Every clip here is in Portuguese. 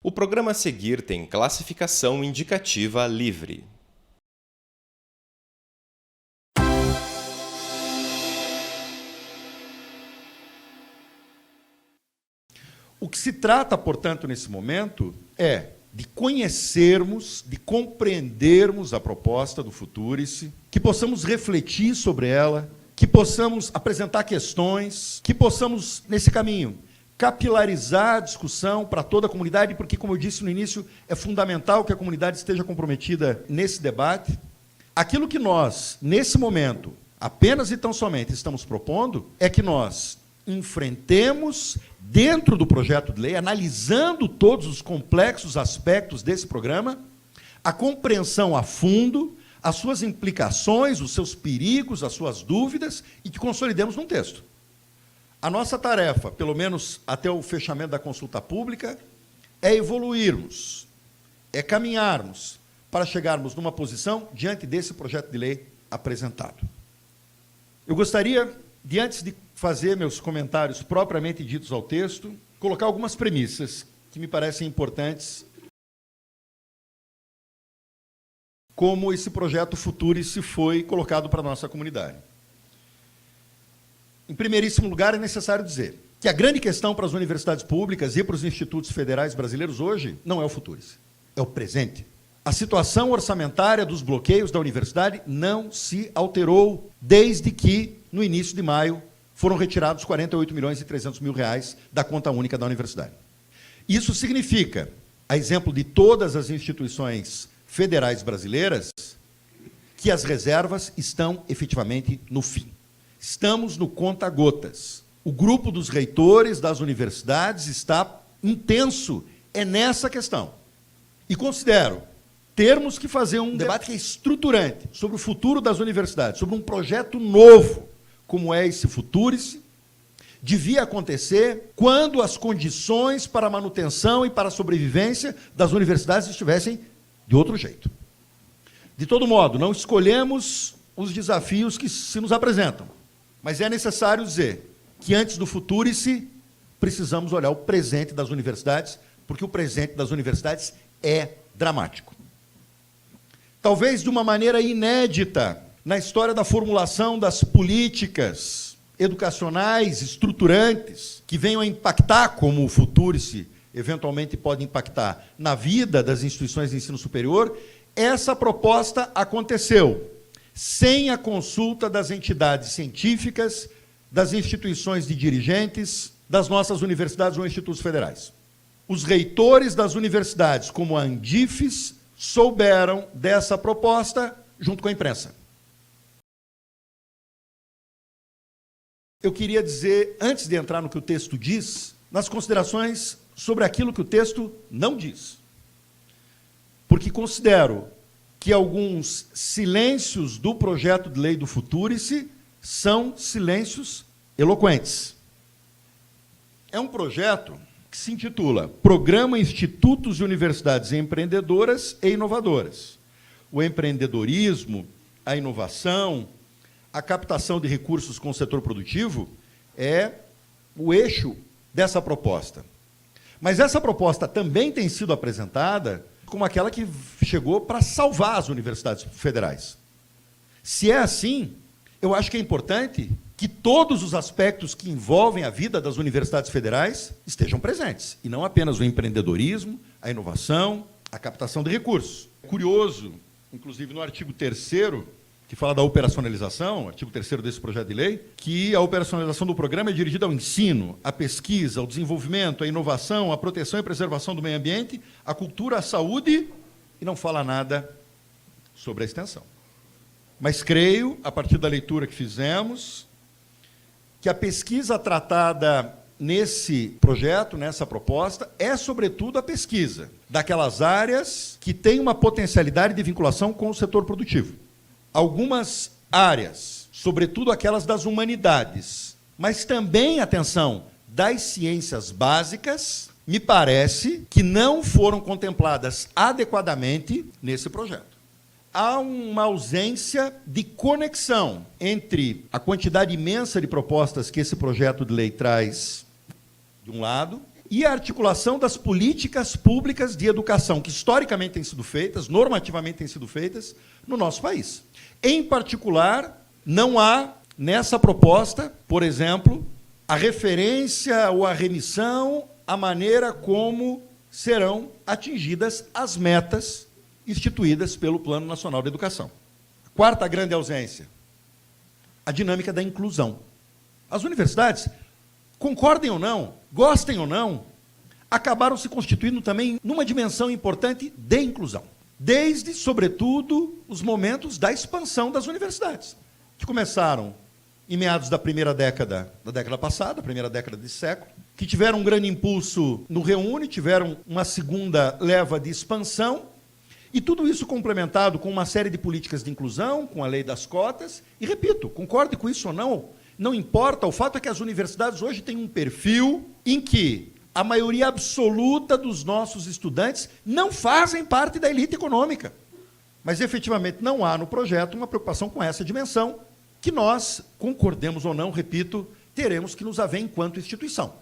O programa a seguir tem classificação indicativa livre. O que se trata, portanto, nesse momento, é de conhecermos, de compreendermos a proposta do Futurice, que possamos refletir sobre ela, que possamos apresentar questões, que possamos, nesse caminho, capilarizar a discussão para toda a comunidade, porque, como eu disse no início, é fundamental que a comunidade esteja comprometida nesse debate. Aquilo que nós, nesse momento, apenas e tão somente estamos propondo, é que nós enfrentemos, dentro do projeto de lei, analisando todos os complexos aspectos desse programa, a compreensão a fundo, as suas implicações, os seus perigos, as suas dúvidas, e que consolidemos num texto. A nossa tarefa, pelo menos até o fechamento da consulta pública, é evoluirmos, é caminharmos para chegarmos numa posição diante desse projeto de lei apresentado. Eu gostaria, antes de fazer meus comentários propriamente ditos ao texto, colocar algumas premissas que me parecem importantes, como esse projeto Futurice foi colocado para a nossa comunidade. Em primeiríssimo lugar, é necessário dizer que a grande questão para as universidades públicas e para os institutos federais brasileiros hoje não é o Futurice, é o presente. A situação orçamentária dos bloqueios da universidade não se alterou desde que, no início de maio, foram retirados 48 milhões e 300 mil reais da conta única da universidade. Isso significa, a exemplo de todas as instituições federais brasileiras, que as reservas estão efetivamente no fim. Estamos no conta-gotas. O grupo dos reitores das universidades está intenso nessa questão. E considero termos que fazer um debate que é estruturante sobre o futuro das universidades, sobre um projeto novo, como é esse Futurice, devia acontecer quando as condições para a manutenção e para a sobrevivência das universidades estivessem de outro jeito. De todo modo, não escolhemos os desafios que se nos apresentam, mas é necessário dizer que, antes do Futurice, precisamos olhar o presente das universidades, porque o presente das universidades é dramático. Talvez de uma maneira inédita na história da formulação das políticas educacionais estruturantes que venham a impactar, como o Futurice eventualmente pode impactar na vida das instituições de ensino superior, essa proposta aconteceu sem a consulta das entidades científicas, das instituições de dirigentes, das nossas universidades ou institutos federais. Os reitores das universidades, como a Andifes, souberam dessa proposta junto com a imprensa. Eu queria dizer, antes de entrar no que o texto diz, nas considerações sobre aquilo que o texto não diz. Porque considero que alguns silêncios do projeto de lei do Futurice são silêncios eloquentes. É um projeto que se intitula Programa Institutos e Universidades Empreendedoras e Inovadoras. O empreendedorismo, a inovação, a captação de recursos com o setor produtivo é o eixo dessa proposta. Mas essa proposta também tem sido apresentada como aquela que chegou para salvar as universidades federais. Se é assim, eu acho que é importante que todos os aspectos que envolvem a vida das universidades federais estejam presentes, e não apenas o empreendedorismo, a inovação, a captação de recursos. É curioso, inclusive no artigo 3º, que fala da operacionalização, artigo 3º desse projeto de lei, que a operacionalização do programa é dirigida ao ensino, à pesquisa, ao desenvolvimento, à inovação, à proteção e preservação do meio ambiente, à cultura, à saúde, e não fala nada sobre a extensão. Mas creio, a partir da leitura que fizemos, que a pesquisa tratada nesse projeto, nessa proposta, é, sobretudo, a pesquisa daquelas áreas que têm uma potencialidade de vinculação com o setor produtivo. Algumas áreas, sobretudo aquelas das humanidades, mas também, atenção, das ciências básicas, me parece que não foram contempladas adequadamente nesse projeto. Há uma ausência de conexão entre a quantidade imensa de propostas que esse projeto de lei traz, de um lado, e a articulação das políticas públicas de educação, que historicamente têm sido feitas, normativamente têm sido feitas, no nosso país. Em particular, não há nessa proposta, por exemplo, a referência ou a remissão à maneira como serão atingidas as metas instituídas pelo Plano Nacional de Educação. Quarta grande ausência, a dinâmica da inclusão. As universidades, concordem ou não, gostem ou não, acabaram se constituindo também numa dimensão importante de inclusão. Desde, sobretudo, os momentos da expansão das universidades, que começaram em meados da primeira década passada, primeira década desse século, que tiveram um grande impulso no Reúne, tiveram uma segunda leva de expansão, e tudo isso complementado com uma série de políticas de inclusão, com a lei das cotas, e, repito, concorde com isso ou não, não importa, o fato é que as universidades hoje têm um perfil em que a maioria absoluta dos nossos estudantes não fazem parte da elite econômica. Mas, efetivamente, não há no projeto uma preocupação com essa dimensão, que nós, concordemos ou não, repito, teremos que nos haver enquanto instituição.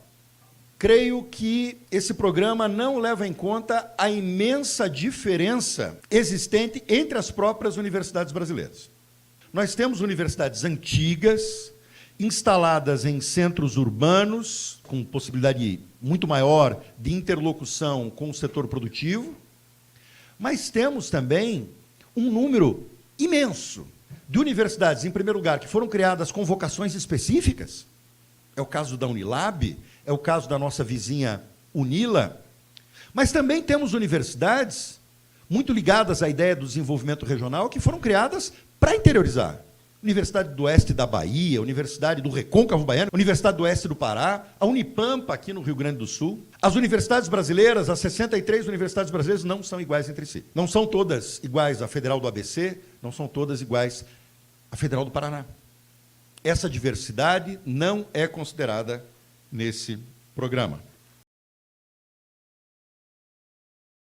Creio que esse programa não leva em conta a imensa diferença existente entre as próprias universidades brasileiras. Nós temos universidades antigas, instaladas em centros urbanos, com possibilidade muito maior de interlocução com o setor produtivo, mas temos também um número imenso de universidades, em primeiro lugar, que foram criadas com vocações específicas. É o caso da Unilab, é o caso da nossa vizinha Unila, mas também temos universidades muito ligadas à ideia do desenvolvimento regional, que foram criadas para interiorizar. Universidade do Oeste da Bahia, Universidade do Recôncavo Baiano, Universidade do Oeste do Pará, a Unipampa, aqui no Rio Grande do Sul. As universidades brasileiras, as 63 universidades brasileiras, não são iguais entre si. Não são todas iguais à Federal do ABC, não são todas iguais à Federal do Paraná. Essa diversidade não é considerada nesse programa.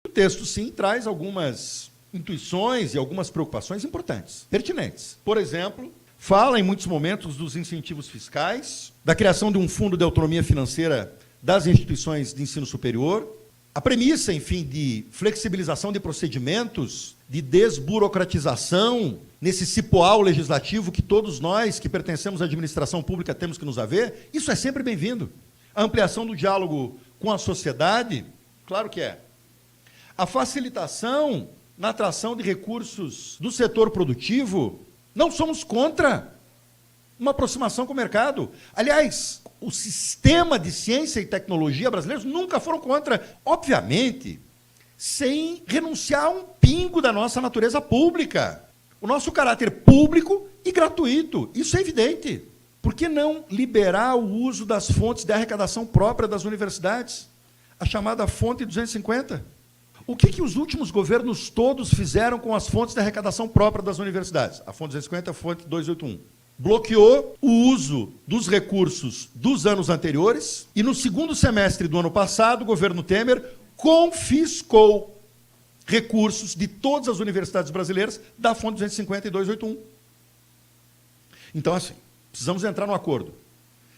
O texto, sim, traz algumas intuições e algumas preocupações importantes, pertinentes. Por exemplo, fala em muitos momentos dos incentivos fiscais, da criação de um fundo de autonomia financeira das instituições de ensino superior, a premissa, enfim, de flexibilização de procedimentos, de desburocratização nesse cipoal legislativo que todos nós que pertencemos à administração pública temos que nos haver, isso é sempre bem-vindo. A ampliação do diálogo com a sociedade, claro que é. A facilitação na atração de recursos do setor produtivo, não somos contra uma aproximação com o mercado. Aliás, o sistema de ciência e tecnologia brasileiros nunca foram contra, obviamente, sem renunciar a um pingo da nossa natureza pública. O nosso caráter público e gratuito, isso é evidente. Por que não liberar o uso das fontes de arrecadação própria das universidades? A chamada fonte 250. O que os últimos governos todos fizeram com as fontes de arrecadação própria das universidades? A fonte 250 e a fonte 281. Bloqueou o uso dos recursos dos anos anteriores e, no segundo semestre do ano passado, o governo Temer confiscou recursos de todas as universidades brasileiras da fonte 250 e 281. Então, assim, precisamos entrar no acordo.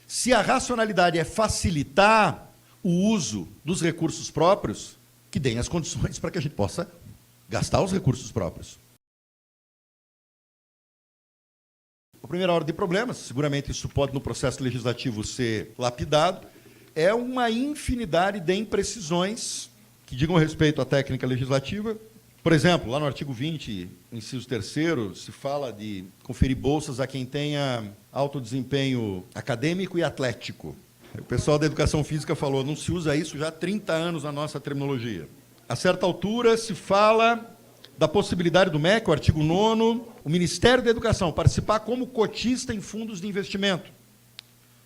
Se a racionalidade é facilitar o uso dos recursos próprios, que deem as condições para que a gente possa gastar os recursos próprios. A primeira ordem de problemas, seguramente isso pode no processo legislativo ser lapidado, é uma infinidade de imprecisões que digam respeito à técnica legislativa. Por exemplo, lá no artigo 20, inciso 3º, se fala de conferir bolsas a quem tenha alto desempenho acadêmico e atlético. O pessoal da educação física falou, não se usa isso já há 30 anos na nossa terminologia. A certa altura se fala da possibilidade do MEC, o artigo 9º, o Ministério da Educação participar como cotista em fundos de investimento.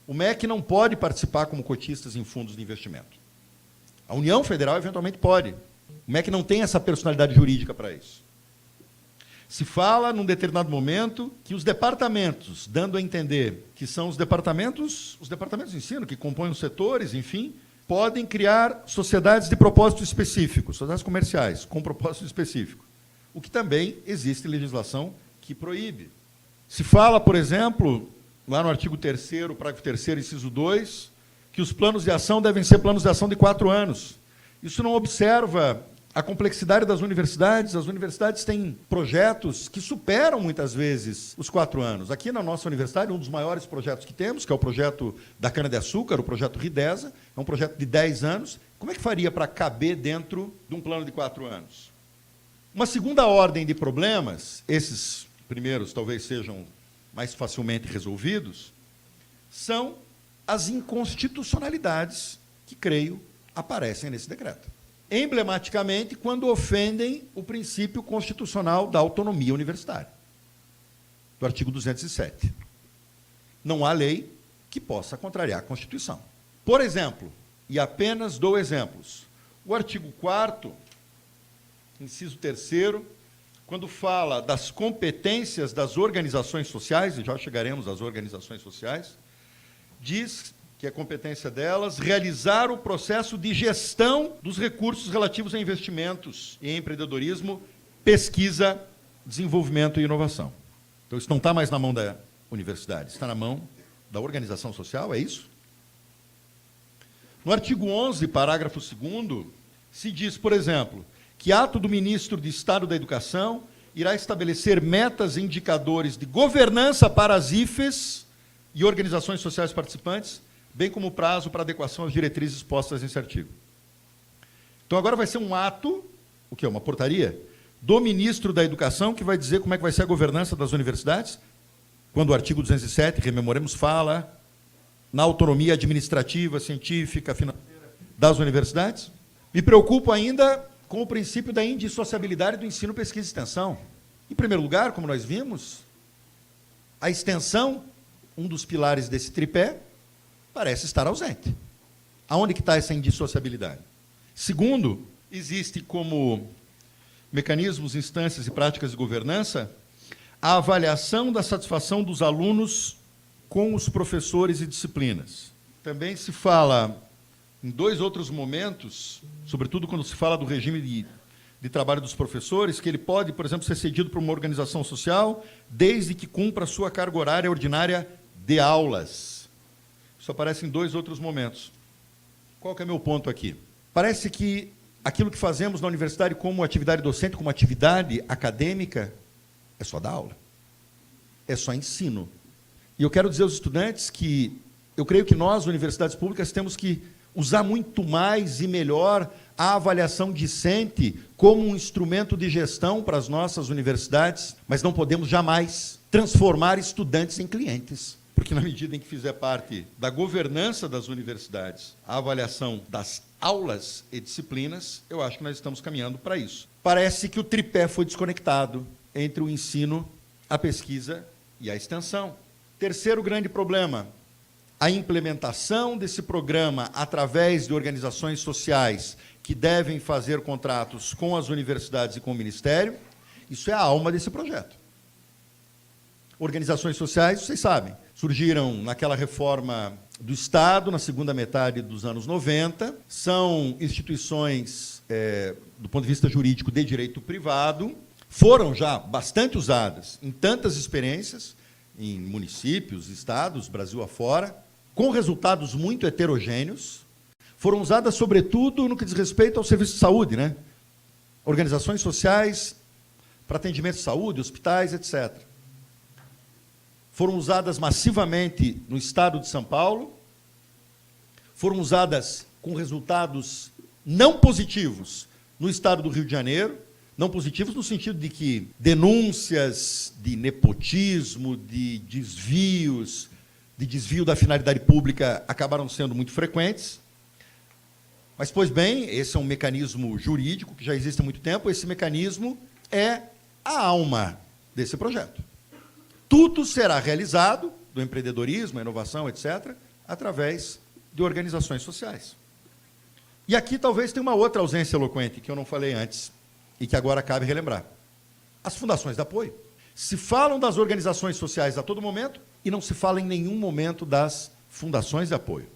O MEC não pode participar como cotistas em fundos de investimento. A União Federal, eventualmente, pode. O MEC não tem essa personalidade jurídica para isso. Se fala, num determinado momento, que os departamentos, dando a entender que são os departamentos de ensino, que compõem os setores, enfim, podem criar sociedades de propósito específico, sociedades comerciais, com propósito específico, o que também existe legislação que proíbe. Se fala, por exemplo, lá no artigo 3º, parágrafo 3º, inciso 2, que os planos de ação devem ser planos de ação de 4 anos. Isso não observa a complexidade das universidades. As universidades têm projetos que superam, muitas vezes, os 4 anos. Aqui na nossa universidade, um dos maiores projetos que temos, que é o projeto da cana-de-açúcar, o projeto Ridesa, é um projeto de 10 anos. Como é que faria para caber dentro de um plano de 4 anos? Uma segunda ordem de problemas, esses primeiros talvez sejam mais facilmente resolvidos, são as inconstitucionalidades que, creio, aparecem nesse decreto. Emblematicamente, quando ofendem o princípio constitucional da autonomia universitária, do artigo 207. Não há lei que possa contrariar a Constituição. Por exemplo, e apenas dou exemplos, o artigo 4º, inciso 3º, quando fala das competências das organizações sociais, e já chegaremos às organizações sociais, diz que é competência delas realizar o processo de gestão dos recursos relativos a investimentos e empreendedorismo, pesquisa, desenvolvimento e inovação. Então, isso não está mais na mão da universidade, está na mão da organização social, é isso? No artigo 11, parágrafo 2º, se diz, por exemplo, que ato do ministro de Estado da Educação irá estabelecer metas e indicadores de governança para as IFES e organizações sociais participantes, bem como prazo para adequação às diretrizes postas nesse artigo. Então, agora vai ser um ato, o que é uma portaria, do ministro da Educação, que vai dizer como é que vai ser a governança das universidades, quando o artigo 207, rememoremos, fala na autonomia administrativa, científica, financeira das universidades. Me preocupo ainda com o princípio da indissociabilidade do ensino, pesquisa e extensão. Em primeiro lugar, como nós vimos, a extensão, um dos pilares desse tripé, parece estar ausente. Aonde que está essa indissociabilidade? Segundo, existe como mecanismos, instâncias e práticas de governança a avaliação da satisfação dos alunos com os professores e disciplinas. Também se fala, em 2 outros momentos, sobretudo quando se fala do regime de trabalho dos professores, que ele pode, por exemplo, ser cedido para uma organização social, desde que cumpra a sua carga horária ordinária de aulas. Isso aparece em 2 outros momentos. Qual que é meu ponto aqui? Parece que aquilo que fazemos na universidade como atividade docente, como atividade acadêmica, é só dar aula. É só ensino. E eu quero dizer aos estudantes que eu creio que nós, universidades públicas, temos que usar muito mais e melhor a avaliação discente como um instrumento de gestão para as nossas universidades, mas não podemos jamais transformar estudantes em clientes. Porque, na medida em que fizer parte da governança das universidades, a avaliação das aulas e disciplinas, eu acho que nós estamos caminhando para isso. Parece que o tripé foi desconectado entre o ensino, a pesquisa e a extensão. Terceiro grande problema, a implementação desse programa através de organizações sociais que devem fazer contratos com as universidades e com o Ministério, isso é a alma desse projeto. Organizações sociais, vocês sabem, surgiram naquela reforma do Estado, na segunda metade dos anos 90, são instituições, do ponto de vista jurídico, de direito privado, foram já bastante usadas em tantas experiências, em municípios, estados, Brasil afora, com resultados muito heterogêneos, foram usadas, sobretudo, no que diz respeito ao serviço de saúde, né? Organizações sociais para atendimento de saúde, hospitais, etc. Foram usadas massivamente no estado de São Paulo, foram usadas com resultados não positivos no estado do Rio de Janeiro, não positivos no sentido de que denúncias de nepotismo, de desvio da finalidade pública acabaram sendo muito frequentes. Mas, pois bem, esse é um mecanismo jurídico que já existe há muito tempo, esse mecanismo é a alma desse projeto. Tudo será realizado, do empreendedorismo, a inovação, etc., através de organizações sociais. E aqui talvez tenha uma outra ausência eloquente, que eu não falei antes, e que agora cabe relembrar. As fundações de apoio. Se falam das organizações sociais a todo momento, e não se fala em nenhum momento das fundações de apoio.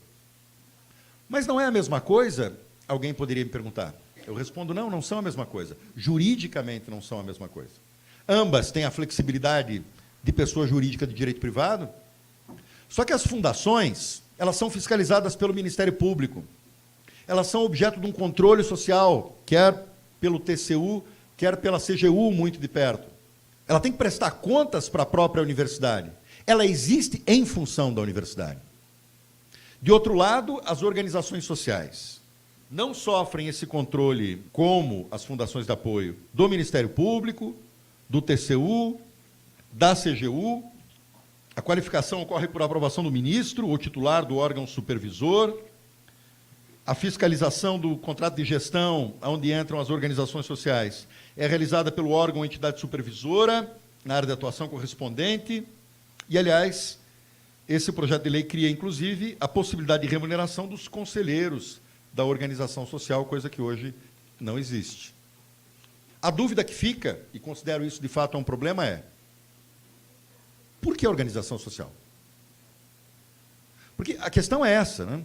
Mas não é a mesma coisa? Alguém poderia me perguntar. Eu respondo, não, não são a mesma coisa. Juridicamente não são a mesma coisa. Ambas têm a flexibilidade de pessoa jurídica de direito privado, só que as fundações, elas são fiscalizadas pelo Ministério Público, elas são objeto de um controle social, quer pelo TCU, quer pela CGU, muito de perto. Ela tem que prestar contas para a própria universidade. Ela existe em função da universidade. De outro lado, as organizações sociais não sofrem esse controle como as fundações de apoio do Ministério Público, do TCU, da CGU. A qualificação ocorre por aprovação do ministro ou titular do órgão supervisor. A fiscalização do contrato de gestão, onde entram as organizações sociais, é realizada pelo órgão ou entidade supervisora, na área de atuação correspondente. E, aliás, esse projeto de lei cria, inclusive, a possibilidade de remuneração dos conselheiros da organização social, coisa que hoje não existe. A dúvida que fica, e considero isso de fato um problema, é: por que a organização social? Porque a questão é essa, né?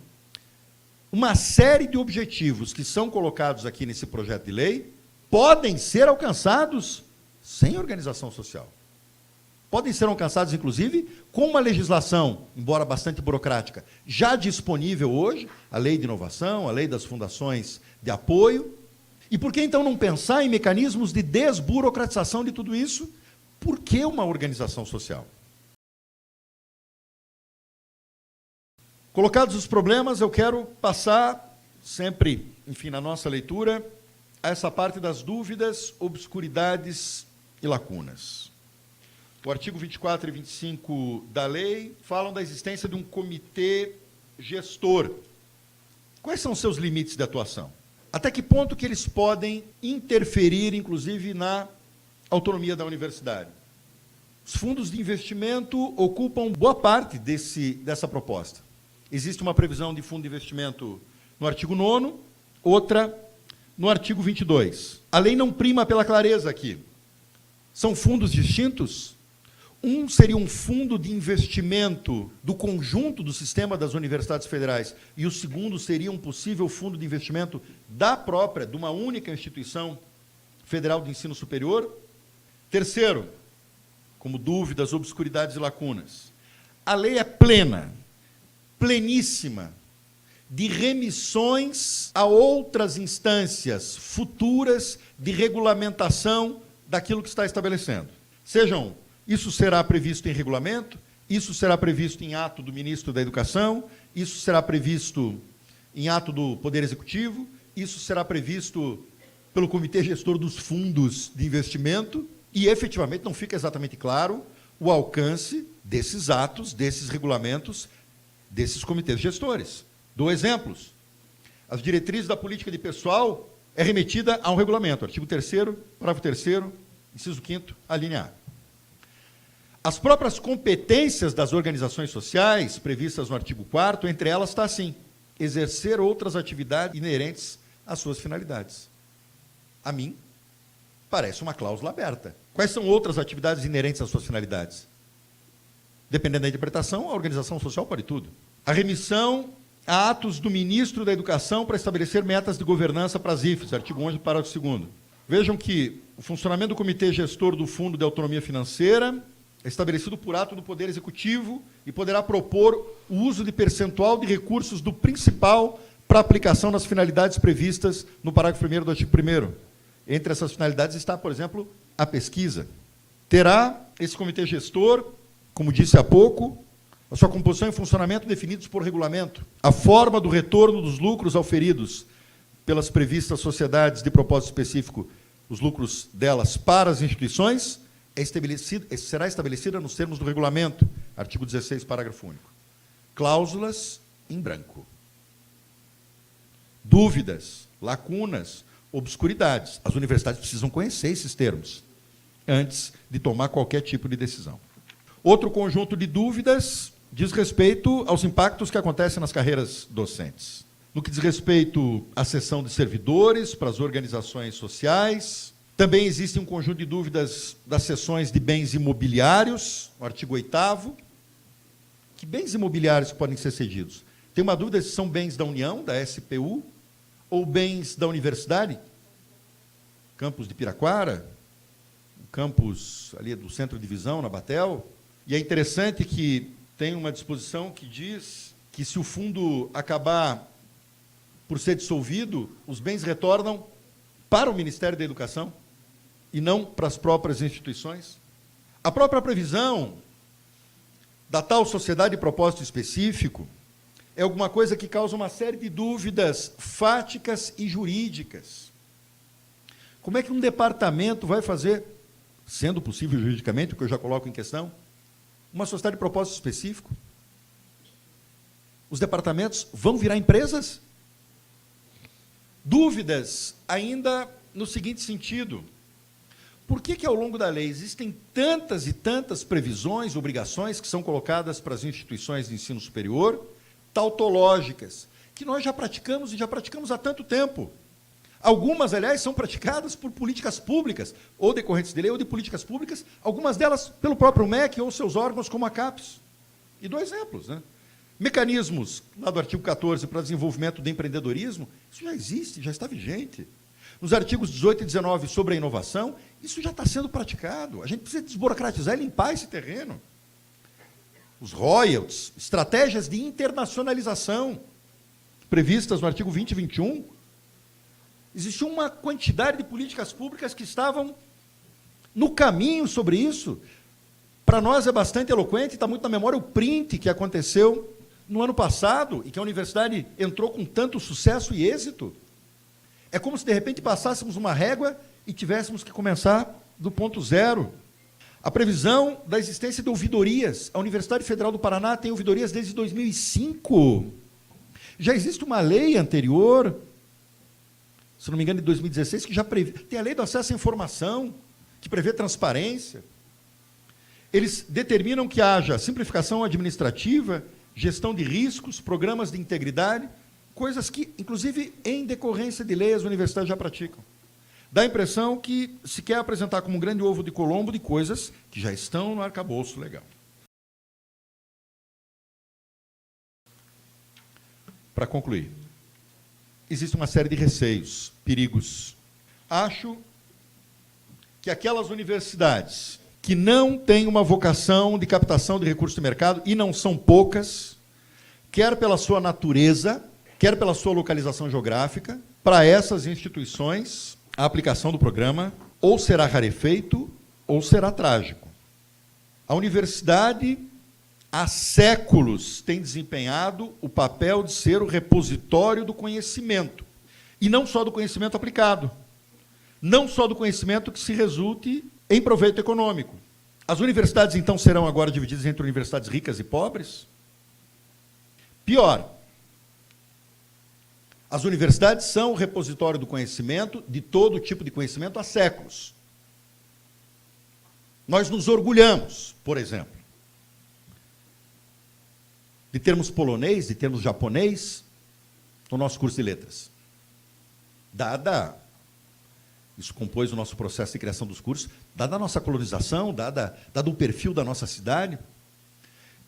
Uma série de objetivos que são colocados aqui nesse projeto de lei podem ser alcançados sem organização social. Podem ser alcançados, inclusive, com uma legislação, embora bastante burocrática, já disponível hoje, a lei de inovação, a lei das fundações de apoio. E por que, então, não pensar em mecanismos de desburocratização de tudo isso? Por que uma organização social? Colocados os problemas, eu quero passar, sempre, enfim, na nossa leitura, a essa parte das dúvidas, obscuridades e lacunas. O artigo 24 e 25 da lei falam da existência de um comitê gestor. Quais são os seus limites de atuação? Até que ponto que eles podem interferir, inclusive, na autonomia da universidade? Os fundos de investimento ocupam boa parte dessa proposta. Existe uma previsão de fundo de investimento no artigo 9º, outra no artigo 22. A lei não prima pela clareza aqui. São fundos distintos? Um seria um fundo de investimento do conjunto do sistema das universidades federais, e o segundo seria um possível fundo de investimento de uma única instituição federal de ensino superior. Terceiro, como dúvidas, obscuridades e lacunas, a lei é pleníssima, de remissões a outras instâncias futuras de regulamentação daquilo que está estabelecendo. Sejam, isso será previsto em regulamento, isso será previsto em ato do ministro da Educação, isso será previsto em ato do Poder Executivo, isso será previsto pelo Comitê Gestor dos Fundos de Investimento, e efetivamente não fica exatamente claro o alcance desses atos, desses regulamentos, desses comitês gestores. Dou exemplos. As diretrizes da política de pessoal é remetida a um regulamento, artigo 3º, parágrafo 3º, inciso 5º, a linha A. As próprias competências das organizações sociais, previstas no artigo 4º, entre elas está assim: exercer outras atividades inerentes às suas finalidades. A mim, parece uma cláusula aberta. Quais são outras atividades inerentes às suas finalidades? Dependendo da interpretação, a organização social pode tudo. A remissão a atos do ministro da Educação para estabelecer metas de governança para as IFES, artigo 11, parágrafo 2º. Vejam que o funcionamento do Comitê Gestor do Fundo de Autonomia Financeira é estabelecido por ato do Poder Executivo e poderá propor o uso de percentual de recursos do principal para aplicação nas finalidades previstas no parágrafo 1º do artigo 1º. Entre essas finalidades está, por exemplo, a pesquisa. Terá esse Comitê Gestor, como disse há pouco, a sua composição e funcionamento definidos por regulamento. A forma do retorno dos lucros auferidos pelas previstas sociedades de propósito específico, os lucros delas para as instituições, será estabelecida nos termos do regulamento, artigo 16, parágrafo único. Cláusulas em branco. Dúvidas, lacunas, obscuridades. As universidades precisam conhecer esses termos antes de tomar qualquer tipo de decisão. Outro conjunto de dúvidas diz respeito aos impactos que acontecem nas carreiras docentes. No que diz respeito à cessão de servidores para as organizações sociais, também existe um conjunto de dúvidas das cessões de bens imobiliários, no artigo 8º. Que bens imobiliários podem ser cedidos? Tem uma dúvida se são bens da União, da SPU, ou bens da universidade, campus de Piraquara, campus ali do Centro de Visão, na Batel. E é interessante que tem uma disposição que diz que, se o fundo acabar por ser dissolvido, os bens retornam para o Ministério da Educação e não para as próprias instituições. A própria previsão da tal sociedade de propósito específico é alguma coisa que causa uma série de dúvidas fáticas e jurídicas. Como é que um departamento vai fazer, sendo possível juridicamente, o que eu já coloco em questão, uma sociedade de propósito específico? Os departamentos vão virar empresas? Dúvidas ainda no seguinte sentido: por que ao longo da lei existem tantas e tantas previsões, obrigações que são colocadas para as instituições de ensino superior, tautológicas, que nós já praticamos e já praticamos há tanto tempo? Algumas, aliás, são praticadas por políticas públicas, ou decorrentes de lei, ou de políticas públicas, algumas delas pelo próprio MEC ou seus órgãos, como a CAPES. E dou exemplos, né? Mecanismos, lá do artigo 14, para desenvolvimento do empreendedorismo, isso já existe, já está vigente. Nos artigos 18 e 19, sobre a inovação, isso já está sendo praticado. A gente precisa desburocratizar e limpar esse terreno. Os royalties, estratégias de internacionalização, previstas no artigo 20 e 21, existia uma quantidade de políticas públicas que estavam no caminho sobre isso. Para nós é bastante eloquente, está muito na memória o print que aconteceu no ano passado e que a universidade entrou com tanto sucesso e êxito. É como se, de repente, passássemos uma régua e tivéssemos que começar do ponto zero. A previsão da existência de ouvidorias. A Universidade Federal do Paraná tem ouvidorias desde 2005. Já existe uma lei anterior, se não me engano, de 2016, que já prevê. Tem a lei do acesso à informação, que prevê transparência. Eles determinam que haja simplificação administrativa, gestão de riscos, programas de integridade, coisas que, inclusive, em decorrência de lei, as universidades já praticam. Dá a impressão que se quer apresentar como um grande ovo de Colombo de coisas que já estão no arcabouço legal. Para concluir, existe uma série de receios, perigos. Acho que aquelas universidades que não têm uma vocação de captação de recursos de mercado, e não são poucas, quer pela sua natureza, quer pela sua localização geográfica, para essas instituições, a aplicação do programa ou será rarefeito ou será trágico. A universidade, há séculos, tem desempenhado o papel de ser o repositório do conhecimento, e não só do conhecimento aplicado, não só do conhecimento que se resulte em proveito econômico. As universidades, então, serão agora divididas entre universidades ricas e pobres? Pior, as universidades são o repositório do conhecimento, de todo tipo de conhecimento, há séculos. Nós nos orgulhamos, por exemplo, de termos polonês, de termos japonês no nosso curso de letras. Isso compôs o nosso processo de criação dos cursos, dada a nossa colonização, dado o perfil da nossa cidade.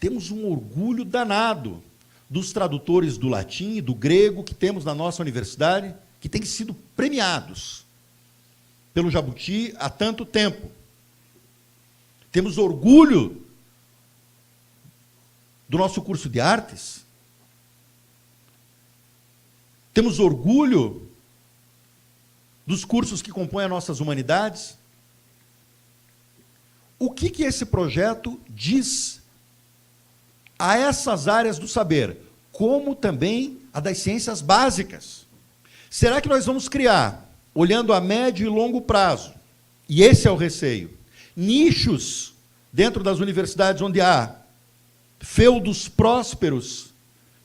Temos um orgulho danado dos tradutores do latim e do grego que temos na nossa universidade, que têm sido premiados pelo Jabuti há tanto tempo. Temos orgulho do nosso curso de artes. Temos orgulho dos cursos que compõem as nossas humanidades. O que esse projeto diz a essas áreas do saber, como também a das ciências básicas? Será que nós vamos criar, olhando a médio e longo prazo, e esse é o receio, nichos dentro das universidades onde há feudos prósperos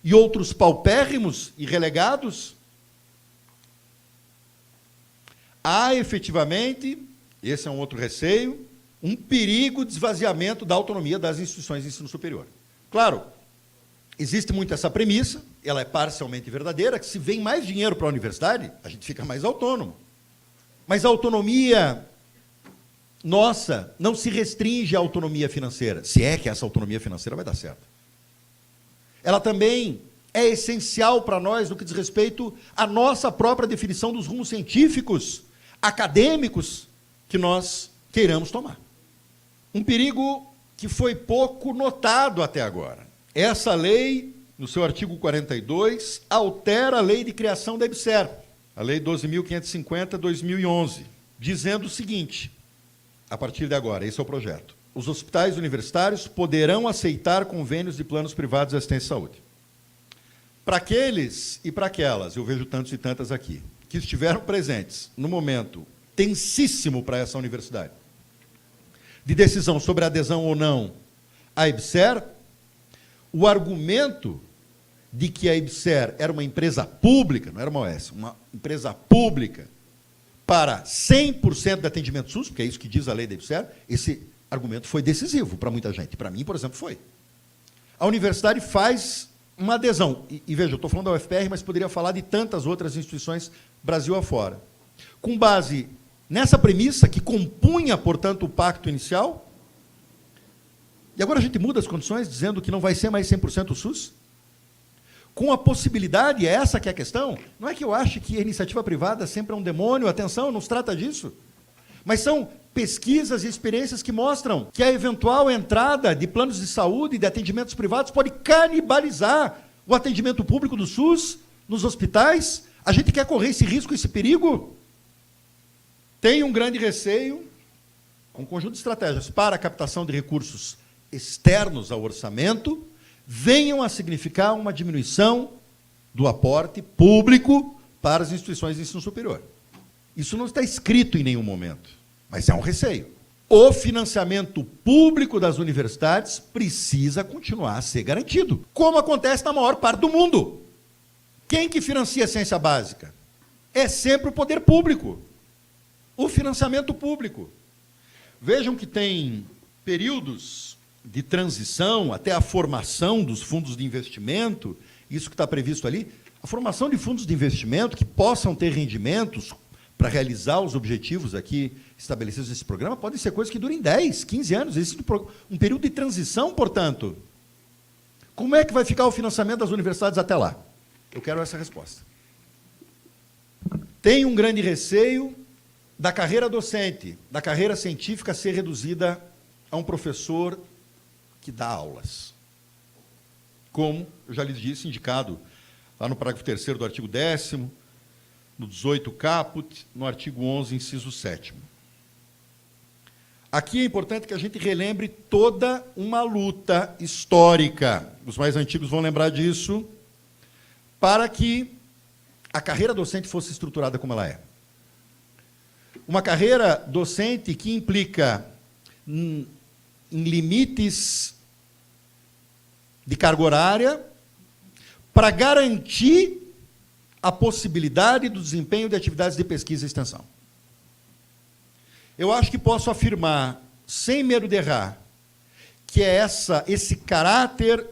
e outros paupérrimos e relegados? Há, efetivamente, esse é um outro receio, um perigo de esvaziamento da autonomia das instituições de ensino superior. Claro, existe muito essa premissa, ela é parcialmente verdadeira, que se vem mais dinheiro para a universidade, a gente fica mais autônomo. Mas a autonomia nossa não se restringe à autonomia financeira, se é que essa autonomia financeira vai dar certo. Ela também é essencial para nós no que diz respeito à nossa própria definição dos rumos científicos, acadêmicos, que nós queiramos tomar. Um perigo que foi pouco notado até agora. Essa lei no seu artigo 42, altera a lei de criação da EBSER, a Lei 12.550/2011, dizendo o seguinte, a partir de agora, esse é o projeto: os hospitais universitários poderão aceitar convênios de planos privados de assistência à saúde. Para aqueles e para aquelas, eu vejo tantos e tantas aqui, que estiveram presentes no momento tensíssimo para essa universidade, de decisão sobre adesão ou não à EBSER, o argumento de que a EBSER era uma empresa pública, não era uma OS, uma empresa pública, para 100% de atendimento SUS, porque é isso que diz a lei da EBSER, esse argumento foi decisivo para muita gente. Para mim, por exemplo, foi. A universidade faz uma adesão, e veja, eu estou falando da UFPR, mas poderia falar de tantas outras instituições Brasil afora, com base nessa premissa que compunha, portanto, o pacto inicial, e agora a gente muda as condições, dizendo que não vai ser mais 100% o SUS, com a possibilidade, essa que é a questão, não é que eu ache que a iniciativa privada sempre é um demônio, atenção, não se trata disso, mas são pesquisas e experiências que mostram que a eventual entrada de planos de saúde e de atendimentos privados pode canibalizar o atendimento público do SUS nos hospitais. A gente quer correr esse risco, esse perigo? Tem um grande receio, um conjunto de estratégias para a captação de recursos externos ao orçamento venham a significar uma diminuição do aporte público para as instituições de ensino superior. Isso não está escrito em nenhum momento, mas é um receio. O financiamento público das universidades precisa continuar a ser garantido, como acontece na maior parte do mundo. Quem que financia a ciência básica? É sempre o poder público, o financiamento público. Vejam que tem períodos de transição até a formação dos fundos de investimento, isso que está previsto ali, a formação de fundos de investimento que possam ter rendimentos para realizar os objetivos aqui estabelecidos nesse programa, podem ser coisas que durem 10, 15 anos, existe um período de transição, portanto. Como é que vai ficar o financiamento das universidades até lá? Eu quero essa resposta. Tem um grande receio da carreira docente, da carreira científica ser reduzida a um professor que dá aulas. Como, eu já lhes disse, indicado lá no parágrafo 3º do artigo 10º, no 18 caput, no artigo 11, inciso 7º. Aqui é importante que a gente relembre toda uma luta histórica, os mais antigos vão lembrar disso, para que a carreira docente fosse estruturada como ela é. Uma carreira docente que implica em limites de carga horária para garantir a possibilidade do desempenho de atividades de pesquisa e extensão. Eu acho que posso afirmar, sem medo de errar, que é esse caráter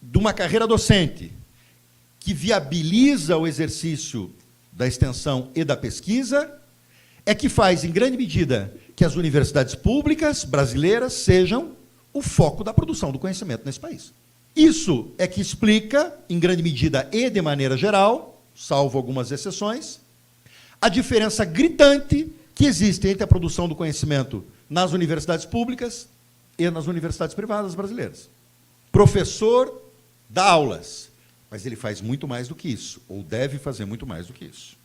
de uma carreira docente que viabiliza o exercício da extensão e da pesquisa, é que faz, em grande medida, que as universidades públicas brasileiras sejam o foco da produção do conhecimento nesse país. Isso é que explica, em grande medida e de maneira geral, salvo algumas exceções, a diferença gritante que existe entre a produção do conhecimento nas universidades públicas e nas universidades privadas brasileiras. Professor dá aulas, mas ele faz muito mais do que isso, ou deve fazer muito mais do que isso.